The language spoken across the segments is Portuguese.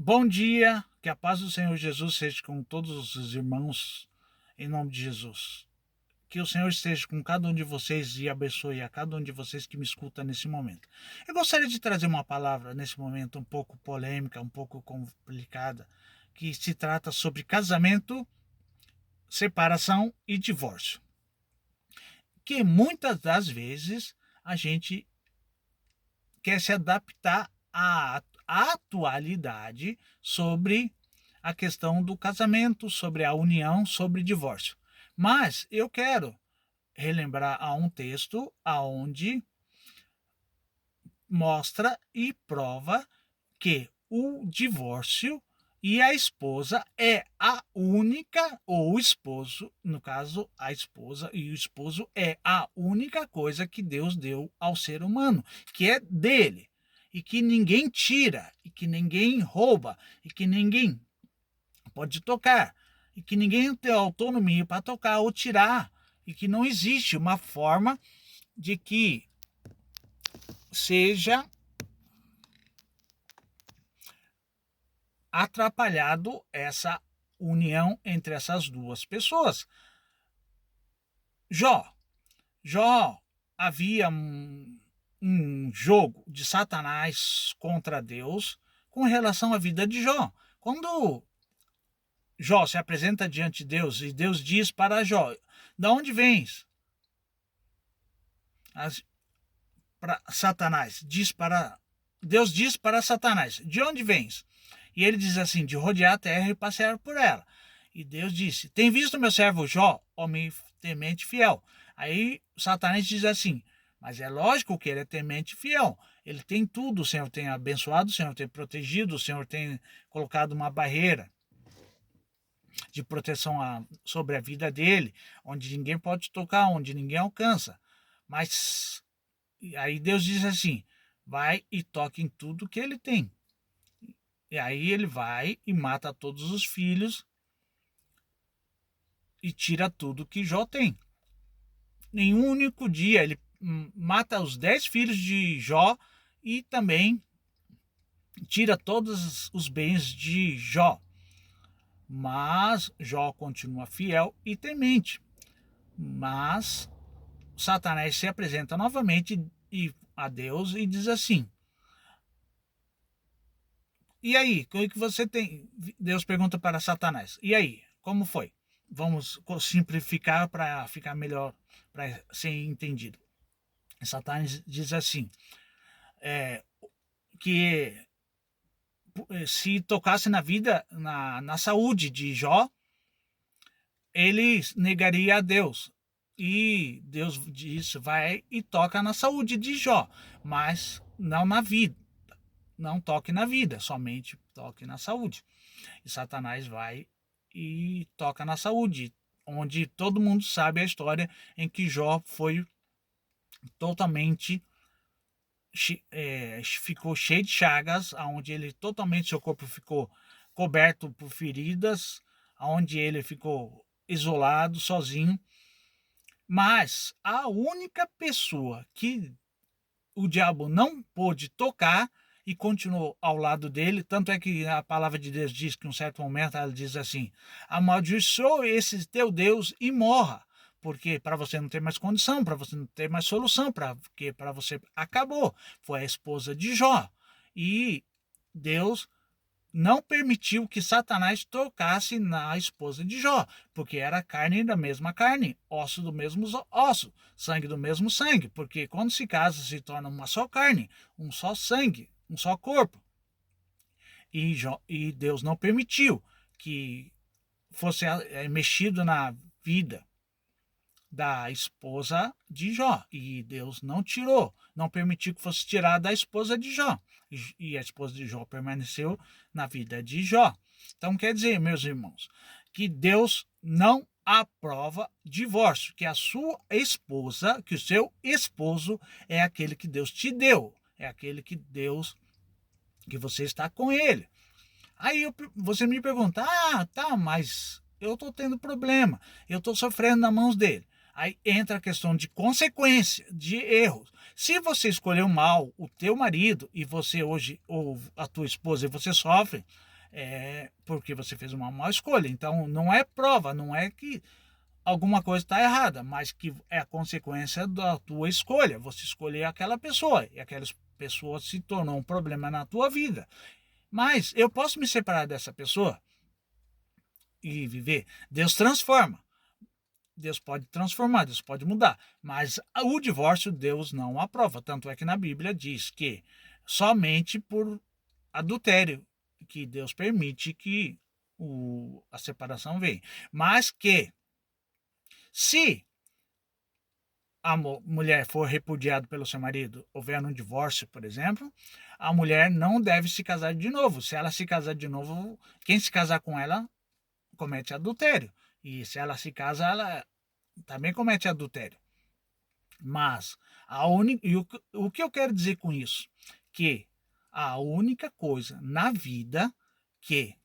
Bom dia, que a paz do Senhor Jesus seja com todos os irmãos, em nome de Jesus. Que o Senhor esteja com cada um de vocês e abençoe a cada um de vocês que me escuta nesse momento. Eu gostaria de trazer uma palavra nesse momento um pouco polêmica, um pouco complicada, que se trata sobre casamento, separação e divórcio. Que muitas das vezes a gente quer se adaptar à atualidade sobre a questão do casamento, sobre a união, sobre divórcio. Mas eu quero relembrar a um texto aonde mostra e prova que o divórcio e a esposa é a única, ou o esposo, no caso, a esposa e o esposo é a única coisa que Deus deu ao ser humano, que é dele, e que ninguém tira, e que ninguém rouba, e que ninguém pode tocar, e que ninguém tem autonomia para tocar ou tirar, e que não existe uma forma de que seja atrapalhado essa união entre essas duas pessoas. Jó, Jó havia um jogo de Satanás contra Deus com relação à vida de Jó. Quando Jó se apresenta diante de Deus e Deus diz para Jó: "Da onde vens?" Para Satanás diz para Deus diz para Satanás: "De onde vens?" E ele diz assim: "De rodear a terra e passear por ela." E Deus disse: "Tem visto meu servo Jó, homem temente fiel?" Aí Satanás diz assim: "Mas é lógico que ele é temente fiel. Ele tem tudo, o Senhor tem abençoado, o Senhor tem protegido, o Senhor tem colocado uma barreira de proteção sobre a vida dele, onde ninguém pode tocar, onde ninguém alcança." Mas aí Deus diz assim: "Vai e toque em tudo que ele tem." E aí ele vai e mata todos os filhos e tira tudo que Jó tem. Em um único dia ele mata os 10 filhos de Jó e também tira todos os bens de Jó. Mas Jó continua fiel e temente. Mas Satanás se apresenta novamente a Deus e diz assim: "E aí, o que você tem?" Deus pergunta para Satanás: "E aí, como foi?" Vamos simplificar para ficar melhor, para ser entendido. Satanás diz assim: é, que se tocasse na vida, na saúde de Jó, ele negaria a Deus. E Deus diz: vai e toca na saúde de Jó, mas não na vida. Não toque na vida, somente toque na saúde. E Satanás vai e toca na saúde, onde todo mundo sabe a história em que Jó foi totalmente ficou cheio de chagas, aonde ele totalmente seu corpo ficou coberto por feridas, aonde ele ficou isolado, sozinho. Mas a única pessoa que o diabo não pôde tocar e continuou ao lado dele, tanto é que a palavra de Deus diz que em um certo momento ela diz assim: "Amaldiçoe esse teu Deus e morra." Porque para você não ter mais condição, para você não ter mais solução, porque para você acabou. Foi a esposa de Jó. E Deus não permitiu que Satanás tocasse na esposa de Jó, porque era carne da mesma carne, osso do mesmo osso, sangue do mesmo sangue, porque quando se casa se torna uma só carne, um só sangue, um só corpo. E Deus não permitiu que fosse mexido na vida da esposa de Jó. E Deus não tirou, não permitiu que fosse tirada da esposa de Jó. E a esposa de Jó permaneceu na vida de Jó. Então quer dizer, meus irmãos, que Deus não aprova divórcio, que a sua esposa, que o seu esposo é aquele que Deus te deu, é aquele que Deus, que você está com ele. Aí você me pergunta: "Ah, tá, mas eu estou tendo problema, eu estou sofrendo nas mãos dele." Aí entra a questão de consequência, de erros. Se você escolheu mal o teu marido e você hoje, ou a tua esposa, e você sofre, é porque você fez uma má escolha. Então, não é prova, não é que alguma coisa está errada, mas que é a consequência da tua escolha. Você escolheu aquela pessoa e aquela pessoa se tornou um problema na tua vida. Mas eu posso me separar dessa pessoa e viver. Deus transforma. Deus pode transformar, Deus pode mudar. Mas o divórcio Deus não aprova. Tanto é que na Bíblia diz que somente por adultério que Deus permite que a separação venha. Mas que se a mulher for repudiada pelo seu marido, houver um divórcio, por exemplo, a mulher não deve se casar de novo. Se ela se casar de novo, quem se casar com ela comete adultério. E se ela se casa, ela também comete adultério. Mas o que eu quero dizer com isso? Que a única coisa na vida que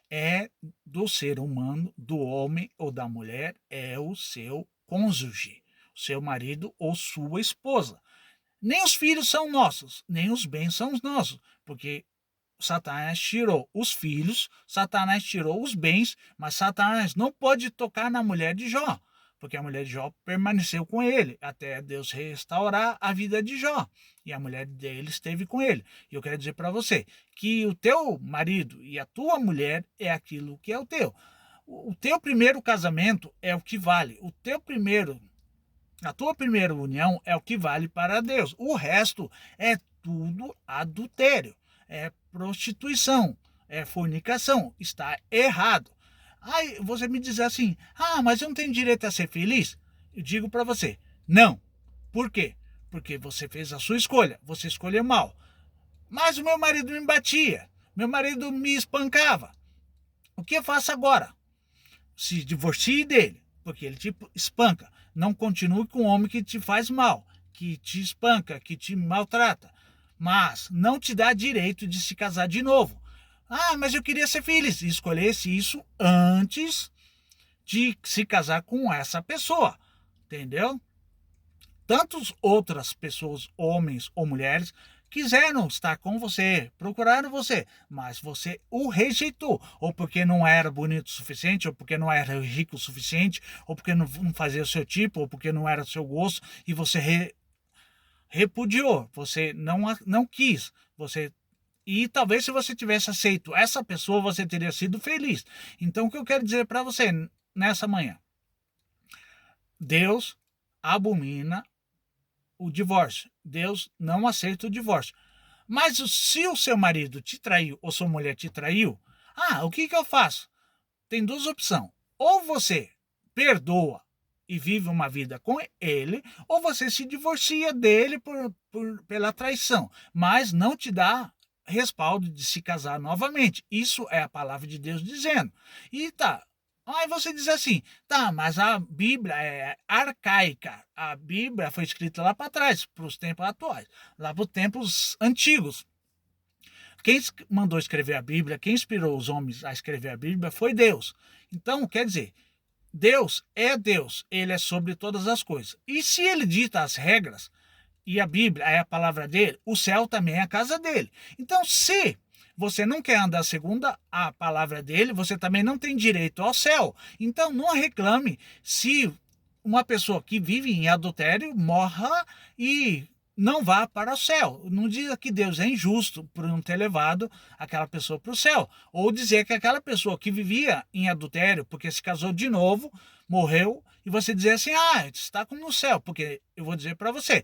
é do ser humano, do homem ou da mulher, é o seu cônjuge, seu marido ou sua esposa. Nem os filhos são nossos, nem os bens são nossos, porque Satanás tirou os filhos, Satanás tirou os bens, mas Satanás não pode tocar na mulher de Jó, porque a mulher de Jó permaneceu com ele até Deus restaurar a vida de Jó. E a mulher dele esteve com ele. E eu quero dizer para você que o teu marido e a tua mulher é aquilo que é o teu. O teu primeiro casamento é o que vale. A tua primeira união é o que vale para Deus. O resto é tudo adultério, é prostituição, é fornicação. Está errado. Aí você me diz assim: ah, mas eu não tenho direito a ser feliz? Eu digo para você: não. Por quê? Porque você fez a sua escolha, você escolheu mal. Mas o meu marido me batia, meu marido me espancava. O que eu faço agora? Se divorcie dele, porque ele te espanca. Não continue com um homem que te faz mal, que te espanca, que te maltrata. Mas não te dá direito de se casar de novo. Ah, mas eu queria ser feliz. Escolhesse isso antes de se casar com essa pessoa. Entendeu? Tantas outras pessoas, homens ou mulheres, quiseram estar com você, procuraram você, mas você o rejeitou, ou porque não era bonito o suficiente, ou porque não era rico o suficiente, ou porque não fazia o seu tipo, ou porque não era o seu gosto, e você repudiou, você não quis, e talvez se você tivesse aceito essa pessoa, você teria sido feliz. Então o que eu quero dizer para você nessa manhã? Deus abomina o divórcio. Deus não aceita o divórcio. Mas se o seu marido te traiu ou sua mulher te traiu, o que eu faço? Tem duas opções. Ou você perdoa e vive uma vida com ele, ou você se divorcia dele pela traição, mas não te dá respaldo de se casar novamente. Isso é a palavra de Deus dizendo. E tá. Aí você diz assim, tá, mas a Bíblia é arcaica. A Bíblia foi escrita lá para trás, para os tempos atuais, lá para os tempos antigos. Quem mandou escrever a Bíblia, quem inspirou os homens a escrever a Bíblia foi Deus. Então, quer dizer, Deus é Deus, ele é sobre todas as coisas. E se ele dita as regras, e a Bíblia é a palavra dele, o céu também é a casa dele. Então, se você não quer andar segundo a palavra dele, você também não tem direito ao céu. Então, não reclame se uma pessoa que vive em adultério morra e não vá para o céu. Não diga que Deus é injusto por não ter levado aquela pessoa para o céu. Ou dizer que aquela pessoa que vivia em adultério, porque se casou de novo, morreu, e você dizer assim, está no céu. Porque eu vou dizer para você,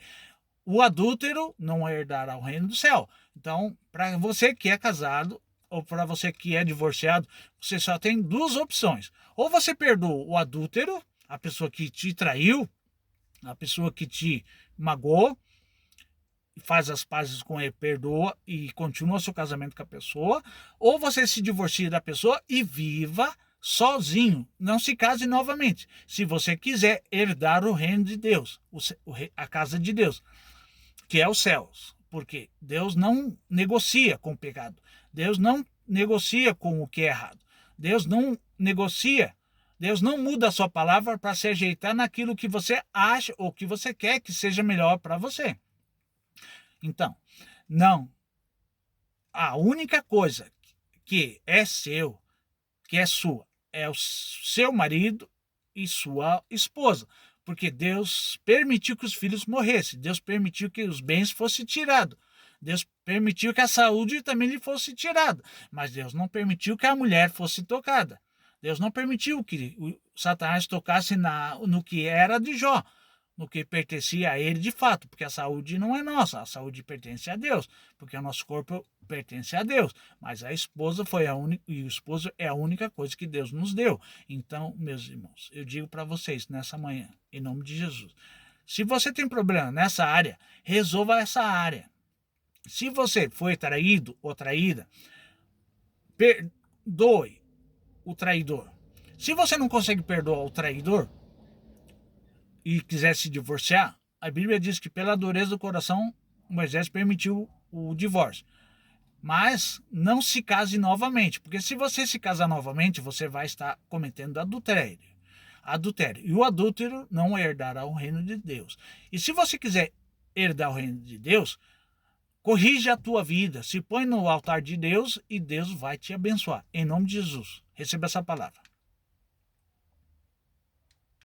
o adúltero não herdará o reino do céu. Então, para você que é casado ou para você que é divorciado, você só tem duas opções. Ou você perdoa o adúltero, a pessoa que te traiu, a pessoa que te magoou, faz as pazes com ele, perdoa e continua seu casamento com a pessoa, ou você se divorcia da pessoa e viva sozinho, não se case novamente, se você quiser herdar o reino de Deus, a casa de Deus, que é os céus, porque Deus não negocia com o pecado, Deus não negocia com o que é errado, Deus não negocia, Deus não muda a sua palavra para se ajeitar naquilo que você acha ou que você quer que seja melhor para você. Então, não. A única coisa que é seu, que é sua, é o seu marido e sua esposa. Porque Deus permitiu que os filhos morressem, Deus permitiu que os bens fossem tirados, Deus permitiu que a saúde também lhe fosse tirada, mas Deus não permitiu que a mulher fosse tocada. Deus não permitiu que o Satanás tocasse no que era de Jó, no que pertencia a ele de fato, porque a saúde não é nossa, a saúde pertence a Deus, porque o nosso corpo pertence a Deus, mas a esposa foi a única, e o esposo é a única coisa que Deus nos deu. Então, meus irmãos, eu digo para vocês nessa manhã, em nome de Jesus, se você tem problema nessa área, resolva essa área. Se você foi traído ou traída, perdoe o traidor. Se você não consegue perdoar o traidor e quiser se divorciar, a Bíblia diz que pela dureza do coração Moisés permitiu o divórcio. Mas não se case novamente, porque se você se casar novamente, você vai estar cometendo adultério. E o adúltero não herdará o reino de Deus. E se você quiser herdar o reino de Deus, corrija a tua vida, se põe no altar de Deus e Deus vai te abençoar. Em nome de Jesus, receba essa palavra.